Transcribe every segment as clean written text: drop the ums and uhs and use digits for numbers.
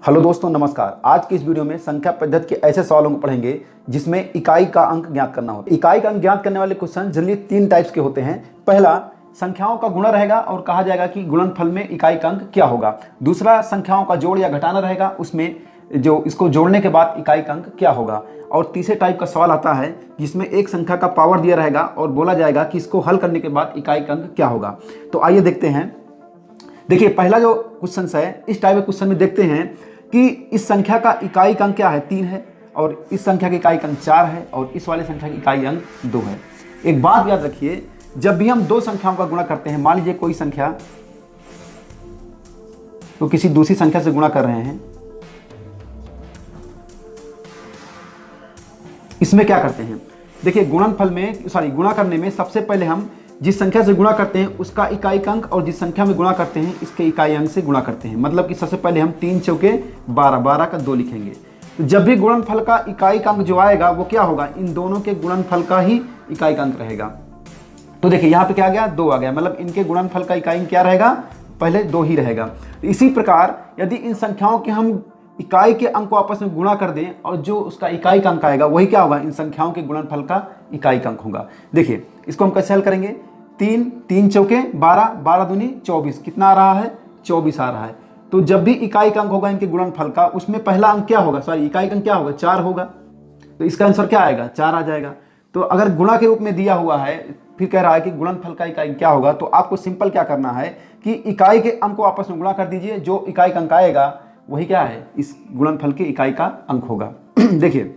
Hello दोस्तों, नमस्कार। आज की इस वीडियो में संख्या पद्धति के ऐसे सवालों को पढ़ेंगे जिसमें इकाई का अंक ज्ञात करना होता है। इकाई का अंक ज्ञात करने वाले क्वेश्चन जनरली 3 टाइप्स के होते हैं। पहला, संख्याओं का गुणा रहेगा और कहा जाएगा कि गुणनफल में इकाई का अंक क्या होगा। दूसरा, संख्याओं का जोड़ या घटाना रहेगा, उसमें जो इसको जोड़ने के बाद इकाई का अंक क्या होगा। और तीसरे टाइप का सवाल आता है जिसमें एक संख्या का पावर दिया रहेगा और बोला जाएगा कि इसको हल करने के बाद इकाई का अंक क्या होगा। तो आइए देखते हैं। देखिए, पहला जो क्वेश्चन है, इस टाइप के क्वेश्चन में देखते हैं कि इस संख्या का इकाई का अंक क्या है, 3 है, और इस संख्या की इकाई का अंक 4 है, और इस वाले संख्या की इकाई अंक 2 है। एक बात याद रखिए, जब भी हम दो संख्याओं का गुणा करते हैं, मान लीजिए कोई संख्या तो किसी दूसरी संख्या से गुणा कर रहे हैं, इसमें क्या करते हैं। देखिए, गुणनफल में गुणा करने में सबसे पहले हम जिस संख्या से गुणा करते हैं उसका इकाई का अंक, और जिस संख्या में गुणा करते हैं इसके इकाई अंक से गुणा करते हैं। मतलब कि सबसे पहले हम 3 चौके 12, 12 का 2 लिखेंगे। तो जब भी गुणनफल का इकाई का अंक जो आएगा वो क्या होगा, इन दोनों के गुणनफल का ही इकाई का अंक रहेगा। तो देखिए, यहाँ पे क्या आ गया, 2 आ गया, मतलब इनके गुणनफल का इकाई अंक क्या रहेगा, पहले 2 ही रहेगा। तो इसी प्रकार यदि इन संख्याओं के हम इकाई के अंक को आपस में गुणा कर दें और जो उसका इकाई का अंक आएगा वही क्या होगा, इन संख्याओं के गुणनफल का इकाई का अंक होगा। देखिए, इसको हम कैसे हल करेंगे। 3 चौके 12, 12 दूनी 24, कितना आ रहा है, 24 आ रहा है। तो जब भी इकाई का अंक होगा इनके गुणनफल का, उसमें पहला अंक क्या होगा, इकाई का अंक क्या होगा, 4 होगा। तो इसका आंसर क्या आएगा, 4 आ जाएगा। तो अगर गुणा के रूप में दिया हुआ है, फिर कह रहा है कि गुणनफल का इकाई क्या होगा, तो आपको सिंपल क्या करना है कि इकाई के अंक को आपस में गुणा कर दीजिए, जो इकाई का अंक आएगा वही क्या है, इस गुणनफल के इकाई का अंक होगा। देखिए,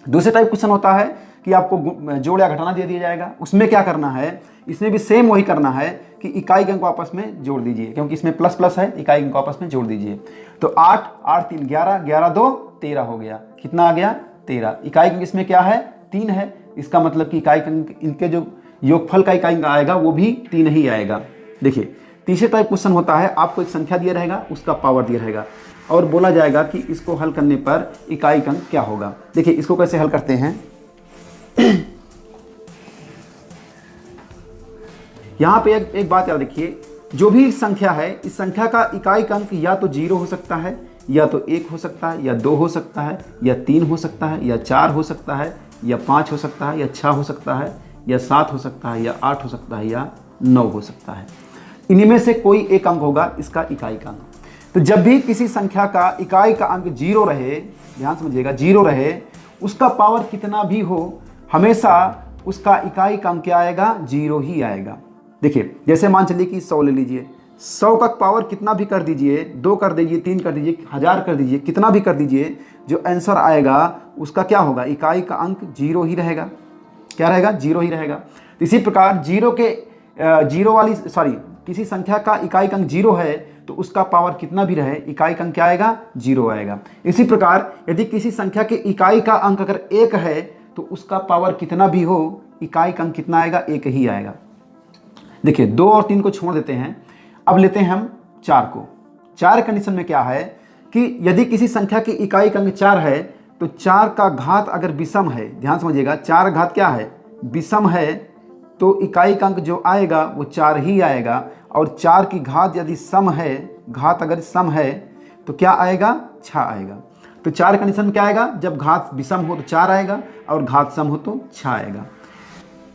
दूसरे टाइप क्वेश्चन होता है कि आपको जोड़ या घटाना दे दिया जाएगा, उसमें क्या करना है, इसमें भी सेम वही करना है कि इकाई के अंक को आपस में जोड़ दीजिए, क्योंकि इसमें प्लस प्लस है, इकाई के अंक को आपस में जोड़ दीजिए। तो 8, 8 3 11, 11 2 13 हो गया, कितना आ गया, 13। इकाई के अंक इसमें क्या है, 3 है, इसका मतलब कि इकाई के अंक, इनके जो योगफल का इकाई अंक आएगा वो भी 3 ही आएगा। देखिए, तीसरे टाइप क्वेश्चन होता है, आपको एक संख्या दिया रहेगा, उसका पावर दिया रहेगा और बोला जाएगा कि इसको हल करने पर इकाई का अंक क्या होगा। देखिए, इसको कैसे हल करते हैं। यहां पे एक बात याद रखिए, जो भी संख्या है, इस संख्या का इकाई का अंक या तो 0 हो सकता है, या तो 1 हो सकता है, या 2 हो सकता है, या 3 हो सकता है, या 4 हो सकता है, या 5 हो सकता है, या 6 हो सकता है, या 7 हो सकता है, या 8 हो सकता है, या 9 हो सकता है। इन्हीं में से कोई एक अंक होगा इसका इकाई का अंक। तो जब भी किसी संख्या का इकाई का अंक 0 रहे, ध्यान समझिएगा, 0 रहे, उसका पावर कितना भी हो, हमेशा उसका इकाई का अंक क्या आएगा, 0 ही आएगा। देखिए, जैसे मान चलिए कि 100 ले लीजिए, 100 का पावर कितना भी कर दीजिए, 2 कर दीजिए, 3 कर दीजिए, 1000 कर दीजिए, कितना भी कर दीजिए, जो आंसर आएगा उसका क्या होगा, इकाई का अंक 0 ही रहेगा। क्या रहेगा, 0 ही रहेगा। तो इसी प्रकार किसी संख्या का इकाई का अंक 0 है तो उसका पावर कितना भी रहे, इकाई का अंक क्या आएगा, 0 आएगा। इसी प्रकार यदि किसी संख्या के इकाई का अंक अगर 1 है तो उसका पावर कितना भी हो, इकाई का अंक कितना आएगा, 1 ही आएगा। देखिए, 2 और 3 को छोड़ देते हैं, अब लेते हैं हम 4 को। 4 कंडीशन में क्या है कि यदि किसी संख्या की इकाई का अंक 4 है तो 4 का घात अगर विषम है, ध्यान समझिएगा, 4 घात क्या है, विषम है, तो इकाई का अंक जो आएगा वो 4 ही आएगा। और 4 की घात यदि सम है, घात अगर सम है तो क्या आएगा, 6 आएगा। तो 4 कंडीशन में क्या आएगा, जब घात विषम हो तो 4 आएगा और घात सम हो तो 6 आएगा।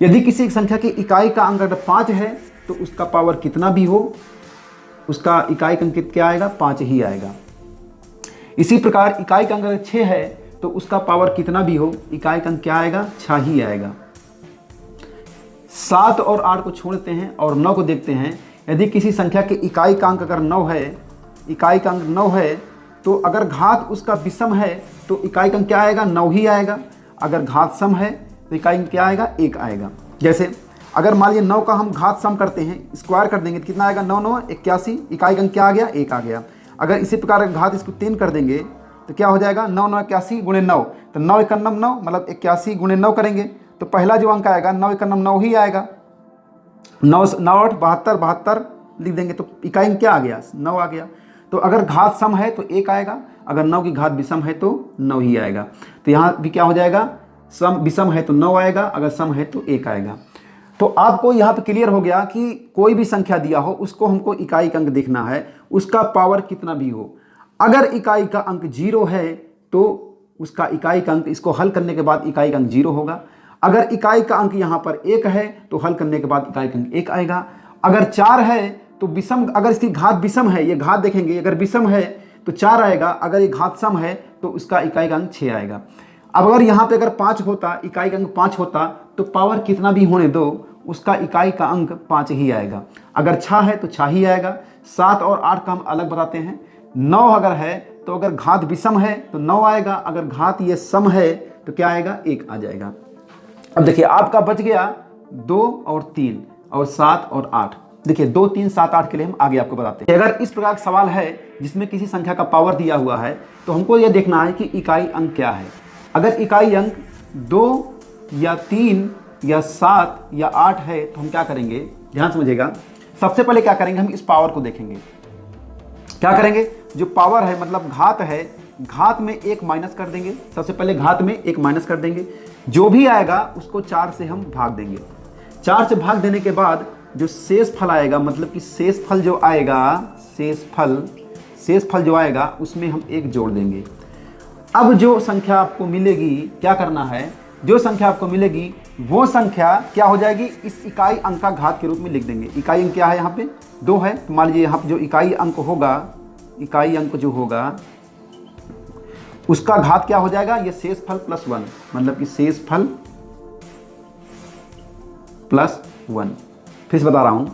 यदि किसी संख्या की इकाई का अंक अगर 5 है तो उसका पावर कितना भी हो, उसका इकाई का अंक क्या आएगा, 5 ही आएगा। इसी प्रकार इकाई का अंक अगर 6 है तो उसका पावर कितना भी हो, इकाई का अंक क्या आएगा, 6 ही आएगा। 7 और 8 को छोड़ते हैं और 9 को देखते हैं। यदि किसी संख्या के इकाई का अंक अगर 9 है, इकाई का अंक 9 है, तो अगर घात उसका विषम है तो इकाई का अंक क्या आएगा, 9 ही आएगा। अगर घात सम है तो इकाई अंक क्या आएगा, 1 आएगा। जैसे अगर मान लीजिए 9 का हम घात सम करते हैं, स्क्वायर कर देंगे तो कितना आएगा, 9 9 81, इकाई का अंक क्या आ गया, 1 आ गया। अगर इसी प्रकार घात इसको 3 कर देंगे तो क्या हो जाएगा, 9 9 81 गुणे 9, तो 9 1 9 मतलब 81 गुणे 9 करेंगे तो पहला जो अंक आएगा 9 1 9 ही आएगा। 9 9 8 72, 72 लिख देंगे तो इकाई अंक क्या आ गया, 9 आ गया। तो अगर घात सम है तो 1 आएगा, अगर 9 की घात विषम है तो 9 ही आएगा। तो यहाँ भी क्या हो जाएगा, सम विषम है तो 9 आएगा, अगर सम है तो 1 आएगा। तो आपको यहाँ पे क्लियर हो गया कि कोई भी संख्या दिया हो उसको हमको इकाई का अंक देखना है, उसका पावर कितना भी हो। अगर इकाई का अंक 0 है तो उसका इकाई का अंक, इसको हल करने के बाद इकाई का अंक 0 होगा। अगर इकाई का अंक यहाँ पर 1 है तो हल करने के बाद इकाई का अंक 1 आएगा। अगर 4 है तो विषम, अगर इसकी घात विषम है, ये घात देखेंगे, अगर विषम है तो 4 आएगा, अगर ये घात सम है तो उसका इकाई का अंक 6 आएगा। अब अगर यहाँ पे अगर 5 होता, इकाई का अंक 5 होता तो पावर कितना भी होने दो उसका इकाई का अंक 5 ही आएगा। अगर 6 है तो 6 ही आएगा। 7 और 8 का हम अलग बताते हैं। 9 अगर है तो अगर घात विषम है तो 9 आएगा, अगर घात ये सम है तो क्या आएगा, 1 आ जाएगा। अब देखिए आपका बच गया 2 और 3 और 7 और 8। देखिए 2, 3, 7, 8 के लिए हम आगे आपको बताते हैं। अगर इस प्रकार का सवाल है जिसमें किसी संख्या का पावर दिया हुआ है तो हमको यह देखना है कि इकाई अंक क्या है। अगर इकाई अंक 2 या 3 या 7 या 8 है तो हम क्या करेंगे, ध्यान समझिएगा। सबसे पहले क्या करेंगे, हम इस पावर को देखेंगे। क्या करेंगे, जो पावर है मतलब घात है, घात में 1 माइनस कर देंगे। सबसे पहले घात में 1 माइनस कर देंगे, जो भी आएगा उसको 4 से हम भाग देंगे। 4 से भाग देने के बाद जो शेष फल आएगा, मतलब कि शेष फल जो आएगा, शेष फल जो आएगा उसमें हम 1 जोड़ देंगे। अब जो संख्या आपको मिलेगी, क्या करना है, जो संख्या आपको मिलेगी वो संख्या क्या हो जाएगी, इस इकाई अंक का घात के रूप में लिख देंगे। इकाई अंक क्या है, यहाँ पे 2 है, तो मान लीजिए यहाँ पे जो इकाई अंक होगा, इकाई अंक जो होगा उसका घात क्या हो जाएगा, ये शेष फल प्लस 1, मतलब कि शेष फल प्लस 1। फिर से बता रहा हूं,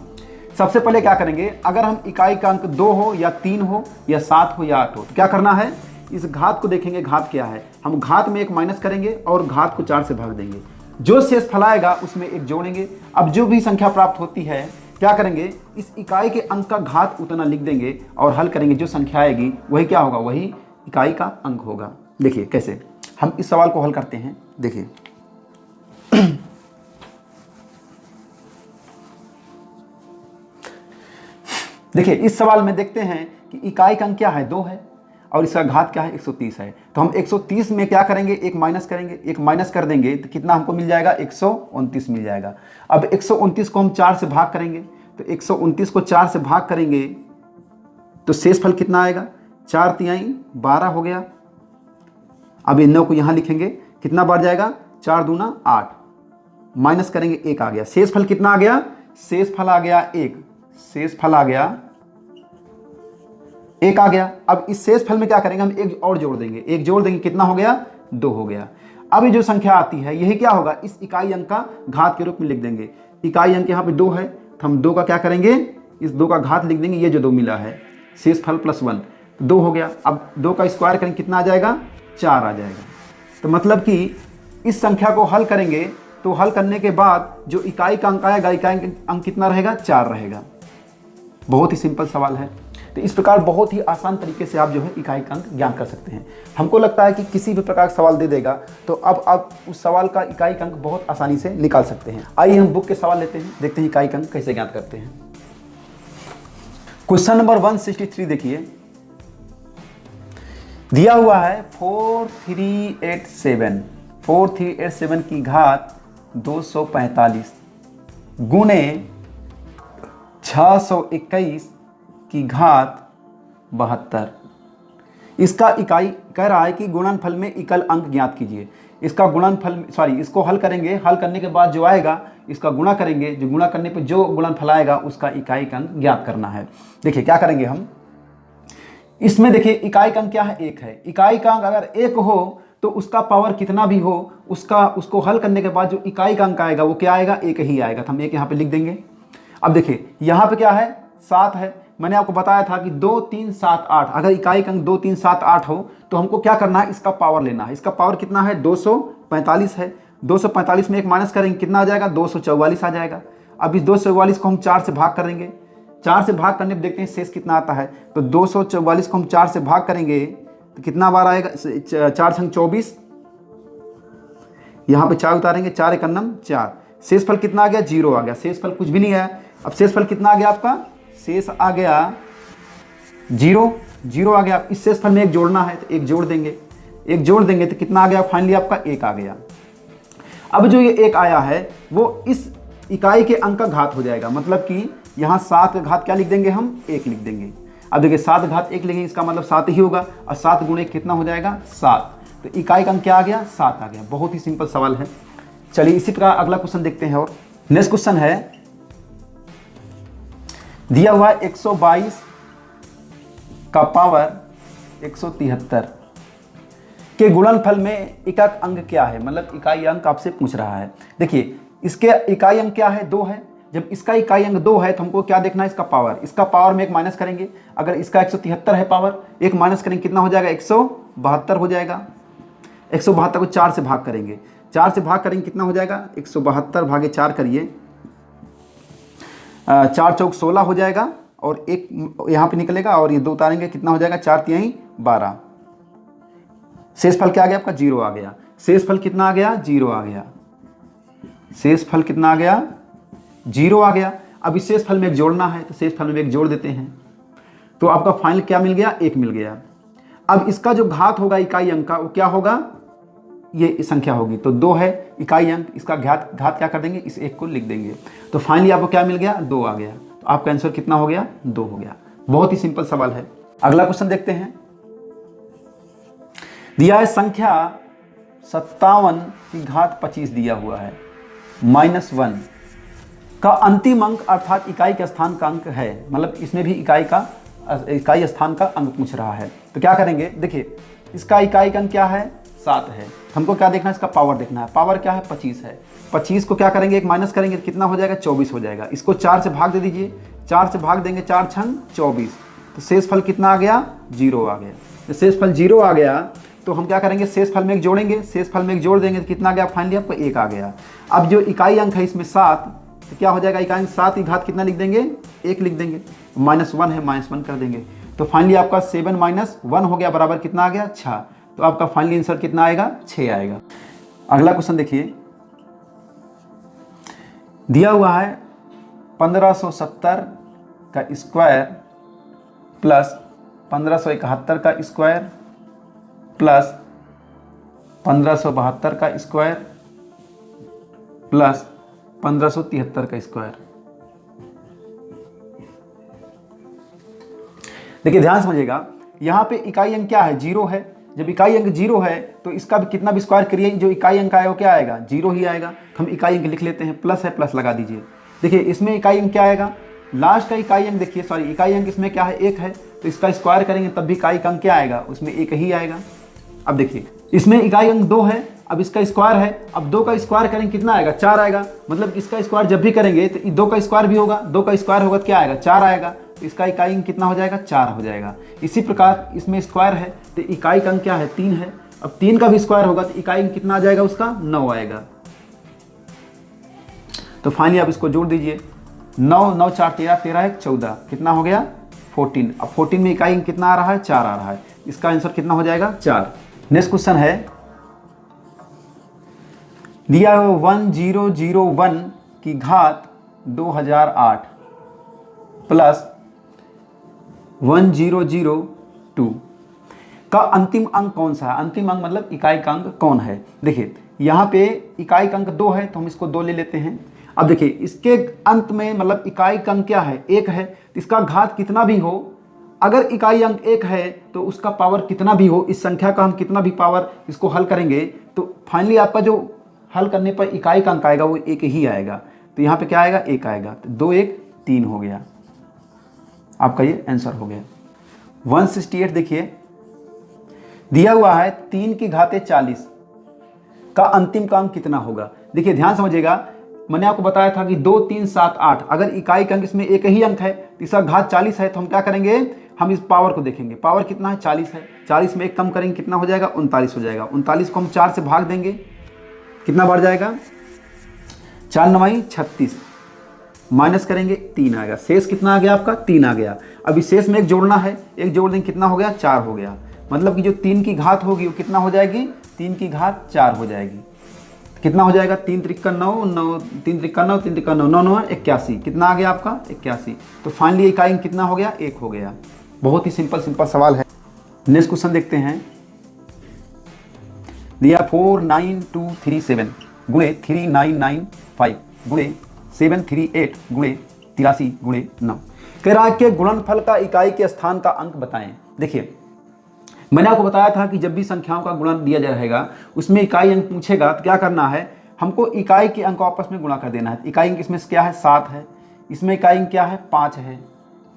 सबसे पहले क्या करेंगे, अगर हम इकाई का अंक 2 हो या 3 हो या 7 हो या 8 हो तो क्या करना है, इस घात को देखेंगे, घात क्या है, हम घात में 1 माइनस करेंगे और घात को 4 से भाग देंगे। जो शेष फल आएगा उसमें 1 जोड़ेंगे। अब जो भी संख्या प्राप्त होती है क्या करेंगे, इस इकाई के अंक का घात उतना लिख देंगे और हल करेंगे। जो संख्या आएगी वही क्या होगा, वही इकाई का अंक होगा। देखिए कैसे हम इस सवाल को हल करते हैं। देखिए देखिए इस सवाल में देखते हैं कि इकाई का अंक क्या है, 2 है और इसका घात क्या है, 130 है। तो हम 130 में क्या करेंगे, 1 माइनस करेंगे। 1 माइनस कर देंगे तो कितना हमको मिल जाएगा, 129 मिल जाएगा। अब 129 को हम 4 से भाग करेंगे, तो 129 को 4 से भाग करेंगे तो शेष फल कितना आएगा, 4 तिहाई 12 हो गया। अब इन 9 को यहाँ लिखेंगे, कितना बार जाएगा, 4 दूना 8, माइनस करेंगे 1 आ गया। शेष फल कितना आ गया, शेष फल आ गया 1, शेष फल आ गया 1 आ गया। अब इस शेष फल में क्या करेंगे, हम 1 और जोड़ देंगे। 1 जोड़ देंगे, कितना हो गया, 2 हो गया। अब ये जो संख्या आती है यही क्या होगा, इस इकाई अंक का घात के रूप में लिख देंगे। इकाई अंक यहाँ पे 2 है तो हम 2 का क्या करेंगे, इस 2 का घात लिख देंगे। ये जो 2 मिला है, शेष फल प्लस 1, 2 हो गया। अब 2 का स्क्वायर करेंगे, कितना आ जाएगा, 4 आ जाएगा। तो मतलब कि इस संख्या को हल करेंगे तो हल करने के बाद जो इकाई का अंक आएगा, इकाई का अंक कितना रहेगा, 4 रहेगा। बहुत ही सिंपल सवाल है। तो इस प्रकार बहुत ही आसान तरीके से आप जो है इकाई का अंक ज्ञान कर सकते हैं। हमको लगता है कि किसी भी प्रकार का सवाल दे देगा तो अब आप उस सवाल का इकाई का अंक बहुत आसानी से निकाल सकते हैं। आइए हम बुक के सवाल लेते हैं, देखते हैं इकाई का अंक कैसे ज्ञात करते हैं। क्वेश्चन नंबर 163 देखिए, दिया हुआ है 4387 की घात 245 गुणे 621 की घात 72। इसका इकाई कह रहा है कि गुणनफल में इकल अंक ज्ञात कीजिए। इसका गुणनफल इसको हल करेंगे, हल करने के बाद जो आएगा इसका गुणा करेंगे, जो गुणा करने पे जो गुणनफल आएगा उसका इकाई का अंक ज्ञात करना है। देखिए क्या करेंगे हम इसमें, देखिए इकाई का अंक क्या है, 1 है। इकाई का अंक अगर 1 हो तो उसका पावर कितना भी हो उसको हल करने के बाद जो इकाई का अंक आएगा वो क्या आएगा, 1 ही आएगा। तो हम 1 यहाँ पे लिख देंगे। अब देखिए यहाँ पे क्या है, 7 है। मैंने आपको बताया था कि 2, 3, 7, 8, अगर इकाई का अंक 2, 3, 7, 8 हो तो हमको क्या करना है, इसका पावर लेना है। इसका पावर कितना है, 245 है। 245 में 1 माइनस करेंगे, कितना आ जाएगा, 244 आ जाएगा। अब इस 244 को हम 4 से भाग करेंगे। 4 से भाग करने पर देखते हैं शेष कितना आता है। तो 244 को हम 4 से भाग करेंगे तो कितना बार आएगा, 4 संग 24, यहाँ पे 4 उतारेंगे, 4 एक अन्नम 4। शेष फल कितना आ गया, 0 आ गया। शेष फल कुछ भी नहीं आया। अब शेष फल कितना आ गया आपका, शेष आ गया 0 आ गया। इस शेष फल में 1 जोड़ना है तो 1 जोड़ देंगे। 1 जोड़ देंगे तो कितना आ गया, फाइनली आपका 1 आ गया। अब जो ये 1 आया है वो इस इकाई के अंक का घात हो जाएगा, मतलब कि यहाँ 7 का घात क्या लिख देंगे हम, 1 लिख देंगे। अब देखिए 7 घात 1 लेंगे, इसका मतलब 7 ही होगा, और 7 गुणे कितना हो जाएगा 7, तो इकाई अंक क्या आ गया 7 आ गया। बहुत ही सिंपल सवाल है। चलिए इसी प्रकार अगला क्वेश्चन देखते हैं। और नेक्स्ट क्वेश्चन है, दिया हुआ 122 का पावर 173 के गुणनफल में इकाई अंक क्या है, मतलब इकाई अंक आपसे पूछ रहा है। देखिए इसके इकाई अंक क्या है 2 है, जब इसका इकाई अंक 2 है तो हमको क्या देखना है इसका पावर, इसका पावर में एक माइनस करेंगे, अगर इसका 173 है पावर, एक माइनस करेंगे कितना हो जाएगा 172 हो जाएगा। 172 को 4 से भाग करेंगे, 4 से भाग करेंगे कितना हो जाएगा 172 भागे 4 करिए, 4 चौक 16 हो जाएगा, और एक यहाँ पे निकलेगा और ये 2 उतारेंगे कितना हो जाएगा 4 तिहाई 12। शेष फल क्या आ गया आपका 0 आ गया। शेष फल कितना आ गया 0 आ गया। शेष फल कितना आ गया 0 आ गया। अब इस शेष फल में एक जोड़ना है तो शेष फल में एक जोड़ देते हैं, तो आपका फाइनल क्या मिल गया 1 मिल गया। अब इसका जो घात होगा इकाई अंक का वो क्या होगा, ये संख्या होगी, तो 2 है इकाई अंक, इसका घात क्या कर देंगे इस 1 को लिख देंगे, तो फाइनली आपको क्या मिल गया 2 आ गया। तो आपका आंसर कितना हो गया 2 हो गया। बहुत ही सिंपल सवाल है। अगला क्वेश्चन देखते हैं। दिया है संख्या 57 की घात 25 दिया हुआ है, -1 का अंतिम अंक अर्थात इकाई के स्थान का अंक है, मतलब इसमें भी इकाई स्थान का अंक पूछ रहा है। तो क्या करेंगे, देखिए इसका इकाई का अंक क्या है 7 है, हमको क्या देखना है इसका पावर देखना है। पावर क्या है 25 है, 25 को क्या करेंगे एक माइनस करेंगे कितना हो जाएगा 24 हो जाएगा। इसको 4 से भाग दे दीजिए, 4 से भाग देंगे 4 छंग 24, तो शेष फल कितना आ गया 0 आ गया। तो शेष फल 0 आ गया तो हम क्या करेंगे शेष फल में एक जोड़ेंगे, शेष फल में एक जोड़ देंगे तो कितना आ गया फाइनली आपको 1 आ गया। अब जो इकाई अंक है इसमें 7, तो क्या हो जाएगा इकाई अंक 7 की घात कितना लिख देंगे 1 लिख देंगे, -1 है -1 कर देंगे, तो फाइनली आपका 7 - 1 हो गया बराबर कितना आ गया 6। तो आपका फाइनली आंसर कितना आएगा 6 आएगा। अगला क्वेश्चन देखिए, दिया हुआ है 1570 का स्क्वायर प्लस 1571 का स्क्वायर प्लस 1572 का स्क्वायर प्लस 1573 का स्क्वायर। देखिए ध्यान समझिएगा, यहाँ पे इकाई अंक क्या है 0 है, जब इकाई अंक 0 है तो इसका भी कितना भी स्क्वायर करिए जो इकाई अंक आएगा वो क्या आएगा 0 ही आएगा। हम इकाई अंक लिख लेते हैं, प्लस है प्लस लगा दीजिए। देखिए इसमें इकाई अंक क्या आएगा, लास्ट का इकाई अंक देखिए, सॉरी इकाई अंक इसमें क्या है 1 है, तो इसका स्क्वायर करेंगे तब भी इकाई अंक क्या आएगा उसमें 1 ही आएगा। अब देखिए इसमें इकाई अंक 2 है, अब इसका स्क्वायर है, अब 2 का स्क्वायर करेंगे कितना आएगा 4 आएगा, मतलब इसका स्क्वायर जब भी करेंगे तो 2 का स्क्वायर भी होगा, 2 का स्क्वायर होगा तो क्या आएगा 4 आएगा, तो इसका इकाई अंक कितना हो जाएगा 4 हो जाएगा। इसी प्रकार इसमें स्क्वायर है तो इकाई अंक क्या है 3 है, अब 3 का भी स्क्वायर होगा तो इकाई अंक कितना आ जाएगा उसका 9 आएगा। तो फाइनली आप इसको जोड़ दीजिए, 9 9 4 13 13 1 14 कितना हो गया 14। अब 14 में इकाई अंक कितना आ रहा है 4 आ रहा है, इसका आंसर कितना हो जाएगा 4। नेक्स्ट क्वेश्चन है, दिया है 1001 की घात 2008 प्लस 1002 का अंतिम अंक कौन सा है। अंतिम अंक मतलब इकाई का अंक कौन है। देखिए यहाँ पे इकाई का अंक 2 है तो हम इसको 2 ले लेते हैं। अब देखिए इसके अंत में मतलब इकाई का अंक क्या है 1 है, तो इसका घात कितना भी हो, अगर इकाई अंक 1 है तो उसका पावर कितना भी हो, इस संख्या का हम कितना भी पावर इसको हल करेंगे तो फाइनली आपका जो हल करने पर इकाई का अंक आएगा वो 1 ही आएगा। तो यहाँ पे क्या आएगा 1 आएगा, तो 2 1 3 हो गया, आपका ये आंसर हो गया। 168 देखिए, दिया हुआ है 3 की घाते 40 का अंतिम का अंक कितना होगा। देखिए ध्यान समझिएगा, मैंने आपको बताया था कि 2 3 7 8, अगर इकाई का अंक इसमें 1 ही अंक है तो इसका घात 40 है, तो हम क्या करेंगे हम इस पावर को देखेंगे, पावर कितना है 40 है, 40 में 1 कम करेंगे कितना हो जाएगा 39 हो जाएगा। 39 को हम 4 से भाग देंगे कितना बढ़ जाएगा 4 9 36, माइनस करेंगे 3 आएगा, शेष कितना आ गया आपका 3 आ गया। अभी शेष में एक जोड़ना है, एक जोड़ देंगे कितना हो गया 4 हो गया, मतलब कि जो 3 की घात होगी वो कितना हो जाएगी 3 की घात 4 हो जाएगी। कितना हो जाएगा 3 त्रिक्का 9 9 3 त्रिक्का 9 3 त्रिक्का 9 9 9 81, कितना आ गया आपका 81। तो फाइनली इकाई अंक कितना हो गया 1 हो गया। बहुत ही सिंपल सवाल है। नेक्स्ट क्वेश्चन देखते हैं, दिया 49237 गुणे 3995 गुणे 738 गुणे 83 गुणे 9। कह रहा है कि गुणनफल का इकाई के स्थान का अंक बताएं। देखिए मैंने आपको बताया था कि जब भी संख्याओं का गुणन दिया जा रहेगा उसमें इकाई अंक पूछेगा तो क्या करना है, हमको इकाई के अंक आपस में गुणा कर देना है। इकाई अंक इसमें क्या है 7 है, इसमें इकाई अंक क्या है 5 है,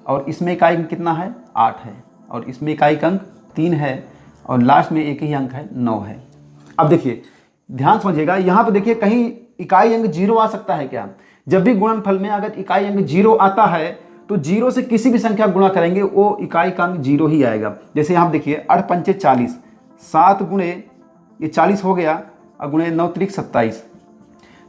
और इसमें इकाई अंक कितना है 8 है, और इसमें इकाई अंक 3 है, और लास्ट में एक ही अंक है 9 है। अब देखिए ध्यान समझिएगा, यहाँ पे देखिए कहीं इकाई अंक 0 आ सकता है क्या? जब भी गुणनफल में अगर इकाई अंक 0 आता है तो 0 से किसी भी संख्या गुणा करेंगे वो इकाई का अंक 0 ही आएगा। जैसे यहाँ देखिए 8 पंचे 40, 7 गुणे ये 40 हो गया और गुणे 9 त्रिक 27,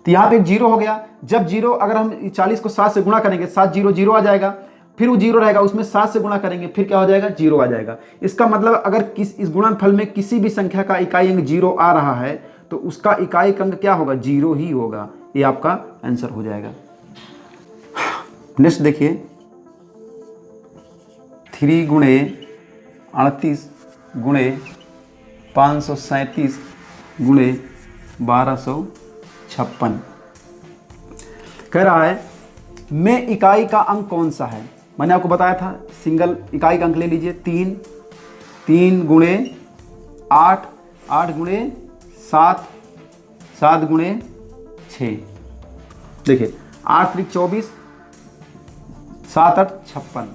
तो यहाँ पे एक 0 हो गया। जब 0 अगर हम 40 को 7 से गुणा करेंगे 7 0 0 आ जाएगा, फिर वो 0 रहेगा, उसमें 7 से गुणा करेंगे फिर क्या हो जाएगा 0 आ जाएगा। इसका मतलब अगर इस गुणनफल में किसी भी संख्या का इकाई अंक 0 आ रहा है तो उसका इकाई अंक क्या होगा 0 ही होगा। ये आपका आंसर हो जाएगा। नेक्स्ट देखिए 3 गुणे 38 गुणे 537 गुणे 1256 कह रहा है में इकाई का अंक कौन सा है। मैंने आपको बताया था सिंगल इकाई का अंक ले लीजिए 3, 3 गुणे 8, 8 गुणे 7, 7 गुणे 6, देखिए 8 त्रिक 24, 7 8 56।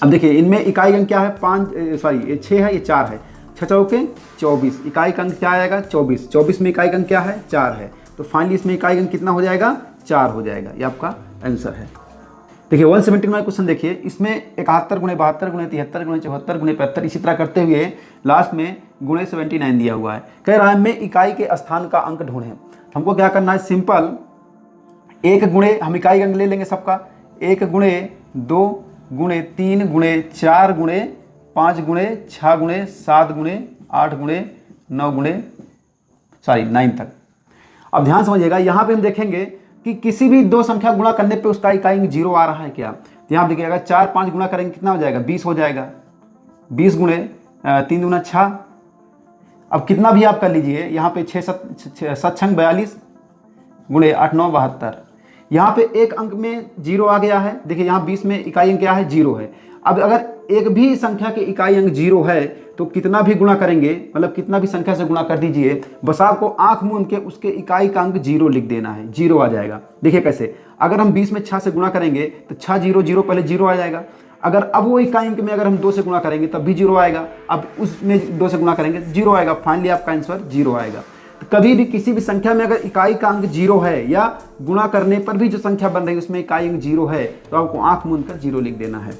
अब देखिए इनमें इकाई अंक क्या है 6 है, ये 4 है, 6 चौके 24, इकाई का अंक क्या आएगा 24, 24 में इकाई का अंक क्या है 4 है, तो फाइनली इसमें इकाई अंक कितना हो जाएगा 4 हो जाएगा। ये आपका आंसर है। देखिए 179 क्वेश्चन देखिए, इसमें 71 गुणे 72 गुणे 73 गुणे 74 गुणे 75 इसी तरह करते हुए लास्ट में गुणे 79 दिया हुआ है। कह रहा है में इकाई के स्थान का अंक ढूंढें। हमको क्या करना है सिंपल, 1 गुणे हम इकाई अंक ले लेंगे सबका, 1 गुणे 2 गुणे 3 गुणे 4 गुणे 5 गुणे 6 गुणे 7 गुणे 8 गुणे 9 तक। अब ध्यान समझिएगा, यहाँ पे हम देखेंगे कि किसी भी दो संख्या गुणा करने पे उसका इकाई अंक 0 आ रहा है क्या। तो यहाँ देखिएगा 4 5 गुणा करेंगे कितना हो जाएगा 20 हो जाएगा, 20 गुणे 3 दूना 6। अब कितना भी आप कर लीजिए, यहाँ पे 6 7 42 गुणे 8 9 72, यहाँ पे एक अंक में 0 आ गया है। देखिए यहाँ 20 में इकाई अंक क्या है 0 है। अब अगर एक भी संख्या के इकाई अंक 0 है तो कितना भी गुणा करेंगे, मतलब कितना भी संख्या से गुणा कर दीजिए, बस आपको आंख मूंद के उसके इकाई का अंक 0 लिख देना है, 0 आ जाएगा। देखिए कैसे, अगर हम 20 में 6 से गुणा करेंगे तो 6 0 0 पहले 0 आ जाएगा। अगर अब वो इकाई अंक में अगर हम 2 से गुणा करेंगे तब भी 0 आएगा, अब उसमें 2 से गुणा करेंगे तो 0 आएगा। फाइनली आपका आंसर 0 आएगा। तो कभी भी किसी भी संख्या में अगर इकाई का अंक 0 है या गुणा करने पर भी जो संख्या बन रही है उसमें इकाई अंक 0 है तो आपको आंख मूंद कर 0 लिख देना है।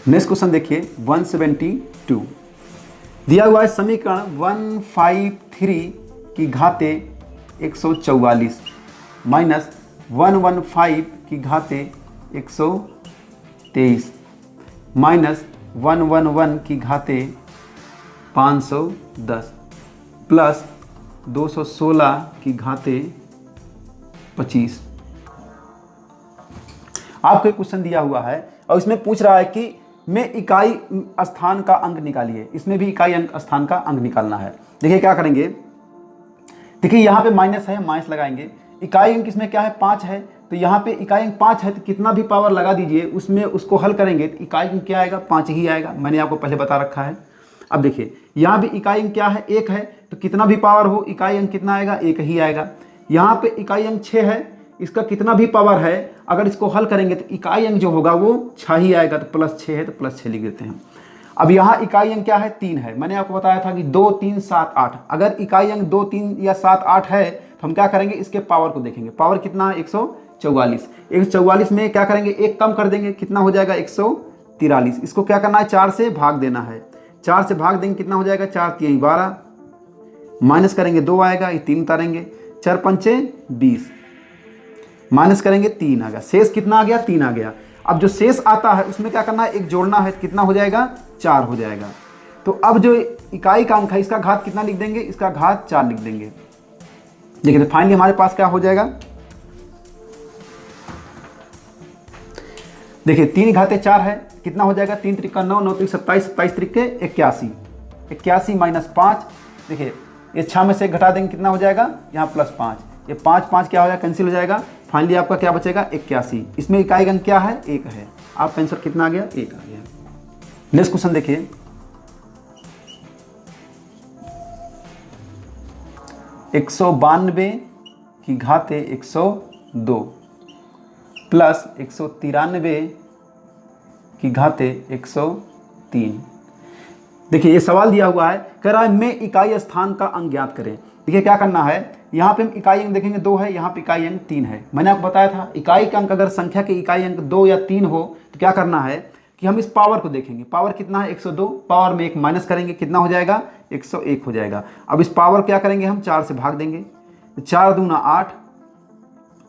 नेक्स्ट क्वेश्चन देखिए 172 दिया हुआ है समीकरण 153 की घाते 144 माइनस 115 की घाते 123 माइनस 111 की घाते 510 प्लस 216 की घाते 25। आपको एक क्वेश्चन दिया हुआ है और इसमें पूछ रहा है कि में इकाई स्थान का अंक निकालिए। इसमें भी इकाई अंक स्थान का अंक निकालना है। देखिए क्या करेंगे, देखिए यहाँ पे माइनस है, माइनस लगाएंगे। इकाई अंक इसमें क्या है 5 है, तो यहाँ पे इकाई अंक 5 है तो कितना भी पावर लगा दीजिए उसमें उसको हल करेंगे तो इकाई अंक क्या आएगा 5 ही आएगा। मैंने आपको पहले बता रखा है। अब देखिए यहाँ भी इकाई अंक क्या है 1 है, तो कितना भी पावर हो इकाई अंक कितना आएगा 1 ही आएगा। यहाँ पे इकाई अंक 6 है, इसका कितना भी पावर है अगर इसको हल करेंगे तो इकाई अंक जो होगा वो 6 ही आएगा, तो प्लस 6 है तो प्लस 6 लिख देते हैं। अब यहाँ इकाई अंक क्या है 3 है। मैंने आपको बताया था कि 2 3 7 8, अगर इकाई अंक 2 3 या 7 8 है तो हम क्या करेंगे इसके पावर को देखेंगे। पावर कितना है 144, 144 में क्या करेंगे एक कम कर देंगे, कितना हो जाएगा 143। इसको क्या करना है 4 से भाग देना है, 4 से भाग देंगे कितना हो जाएगा 4 3 12, माइनस करेंगे 2 आएगा, ये 3 उतारेंगे, 4 5 20, माइनस करेंगे 3 आ गया, शेष कितना आ गया 3 आ गया। अब जो शेष आता है उसमें क्या करना है एक जोड़ना है, कितना हो जाएगा 4 हो जाएगा। तो अब जो इकाई का अंक है इसका घात कितना लिख देंगे, इसका घात 4 लिख देंगे। देखिए तो फाइनली हमारे पास क्या हो जाएगा, देखिए 3 घाते 4 है, कितना हो जाएगा 3 त्रिक 9, 9 त्रिक 27, 27 त्रिक 81, 81 माइनस 5। देखिए ये 6 में से घटा देंगे कितना हो जाएगा यहाँ प्लस 5, ये 5 5 क्या हो जाएगा कैंसिल हो जाएगा। फाइनली आपका क्या बचेगा 81। इसमें इकाई अंक क्या है 1 है। आपका आंसर कितना आ गया, 1 आ गया। नेक्स्ट क्वेश्चन देखिए, 192 की घाते 102 प्लस 193 की घाते 103। देखिए ये सवाल दिया हुआ है, कह रहा है में इकाई स्थान का अंक ज्ञात करें। देखिए क्या करना है, यहाँ पे हम इकाई अंक देखेंगे 2 है, यहाँ पे इकाई अंक 3 है। मैंने आपको बताया था इकाई का अंक अगर संख्या के इकाई अंक 2 या 3 हो तो क्या करना है कि हम इस पावर को देखेंगे। पावर कितना है 102, पावर में 1 माइनस करेंगे कितना हो जाएगा 101 हो जाएगा। अब इस पावर क्या करेंगे हम 4 से भाग देंगे, 4 दूना 8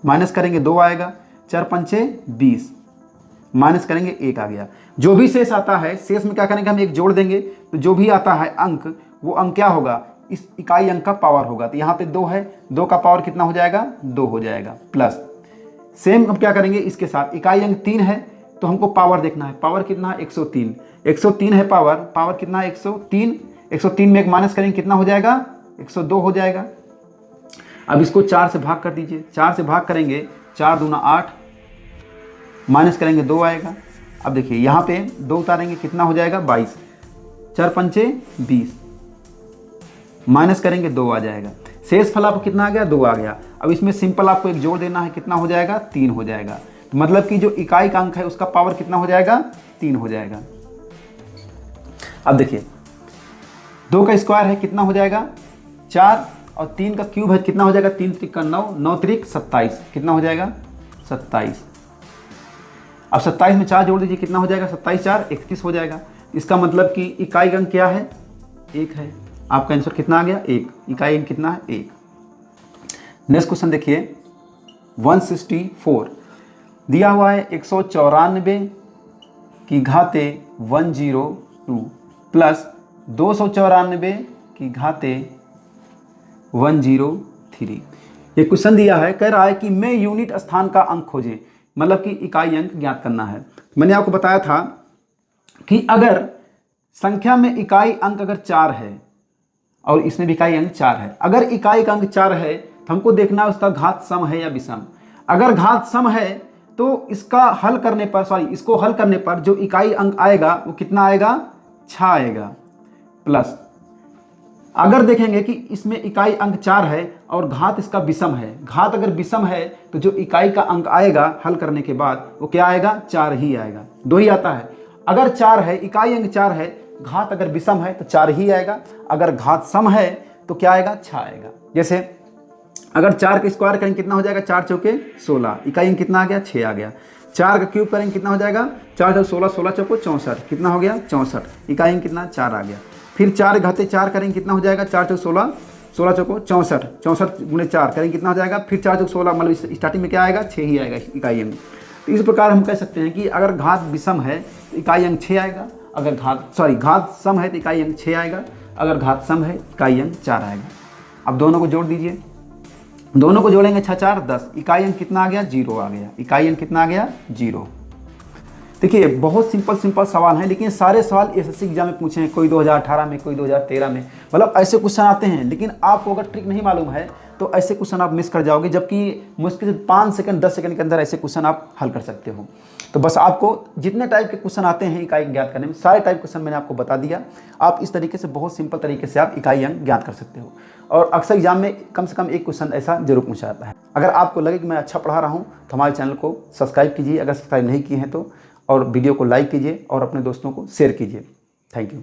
माइनस करेंगे 2 आएगा, 4 पंचे 20 माइनस करेंगे 1 आ गया। जो भी शेष आता है शेष में क्या करेंगे हम 1 जोड़ देंगे, तो जो भी आता है अंक वो अंक क्या होगा, इस इकाई अंक का पावर होगा। तो यहाँ पे 2 है, 2 का पावर कितना हो जाएगा 2 हो जाएगा। प्लस सेम हम क्या करेंगे इसके साथ, इकाई अंक 3 है तो हमको पावर देखना है, पावर कितना है 103, 103 है पावर, पावर कितना है 103, 103 में 1 माइनस करेंगे कितना हो जाएगा 102 हो जाएगा। अब इसको 4 से भाग कर दीजिए, 4 से भाग करेंगे 4 दूना 8 माइनस करेंगे 2 आएगा। अब देखिए यहाँ पे 2 उतारेंगे कितना हो जाएगा 22, 4 पंचे 20 माइनस करेंगे 2 आ जाएगा। शेष फल आपको कितना आ गया 2 आ गया। अब इसमें सिंपल आपको 1 जोड़ देना है कितना हो जाएगा 3 हो जाएगा। तो मतलब कि जो इकाई का अंक है उसका पावर कितना हो जाएगा 3 हो जाएगा। अब देखिए 2 का स्क्वायर है कितना हो जाएगा 4 और 3 का क्यूब है कितना हो जाएगा 3 त्रिक का 9, 9 त्रिक 27 कितना हो जाएगा 27। अब 27 में 4 जोड़ दीजिए कितना हो जाएगा 27 4 31 हो जाएगा। इसका मतलब कि इकाई अंक क्या है 1 है। आपका आंसर कितना आ गया 1, इकाई अंक कितना है 1। नेक्स्ट क्वेश्चन देखिए 164 दिया हुआ है 194 की घाते 102 प्लस 294 की घाते 103। ये क्वेश्चन दिया है, कह रहा है कि मैं यूनिट स्थान का अंक खोजें, मतलब कि इकाई अंक ज्ञात करना है। मैंने आपको बताया था कि अगर संख्या में इकाई अंक अगर 4 है और इसमें भी इकाई अंक 4 है, अगर इकाई का अंक 4 है तो हमको देखना है उसका घात सम है या विषम। अगर घात सम है तो इसका हल करने पर इसको हल करने पर जो इकाई अंक आएगा वो कितना आएगा 6 आएगा। प्लस अगर देखेंगे कि इसमें इकाई अंक 4 है और घात इसका विषम है, घात अगर विषम है तो जो इकाई का अंक आएगा हल करने के बाद वो क्या आएगा 4 ही आएगा, 2 ही आता है। अगर 4 है, इकाई अंक 4 है, घात अगर विषम है तो 4 ही आएगा, अगर घात सम है तो क्या आएगा 6 आएगा। जैसे अगर 4 का स्क्वायर करेंगे कितना हो जाएगा 4 चौके 16, इकाई अंक कितना आ गया 6 आ गया। 4 का क्यूब करेंगे कितना हो जाएगा 4 चौके 16, 16 चौको 64 कितना हो गया 64, इकाई अंक कितना 4 आ गया। फिर 4 घाते 4 करेंगे कितना हो जाएगा 4 चौक 16, 16 चौको 64, 64 गुणे 4 करेंगे कितना हो जाएगा, फिर 4 चौक 16 मतलब स्टार्टिंग में क्या आएगा 6 ही आएगा इकाई अंक। तो इस प्रकार हम कह सकते हैं कि अगर घात विषम है तो इकाई अंक 6 आएगा, अगर घात सम है तो इकाई अंक 6 आएगा, अगर घात सम है इकाई अंक 4 आएगा। अब दोनों को जोड़ दीजिए, दोनों को जोड़ेंगे 6 4 10, इकाई अंक कितना आ गया 0 आ गया, इकाई अंक कितना आ गया 0। देखिए बहुत सिंपल सवाल है, लेकिन सारे सवाल एसएससी एग्जाम में पूछे हैं, कोई 2018 में, कोई 2013 में, मतलब ऐसे क्वेश्चन आते हैं। लेकिन आपको अगर ट्रिक नहीं मालूम है तो ऐसे क्वेश्चन आप मिस कर जाओगे, जबकि मुश्किल से 5 सेकंड 10 सेकंड के अंदर ऐसे क्वेश्चन आप हल कर सकते हो। तो बस आपको जितने टाइप के क्वेश्चन आते हैं इकाई ज्ञात करने में, सारे टाइप क्वेश्चन मैंने आपको बता दिया। आप इस तरीके से बहुत सिंपल तरीके से आप इकाई अंक ज्ञात कर सकते हो। और अक्सर एग्जाम में कम से कम एक क्वेश्चन ऐसा जरूर पूछा जाता है। अगर आपको लगे कि मैं अच्छा पढ़ा रहा हूँ तो हमारे चैनल को सब्सक्राइब कीजिए, अगर सब्सक्राइब नहीं किए हैं तो, और वीडियो को लाइक कीजिए और अपने दोस्तों को शेयर कीजिए। Thank you.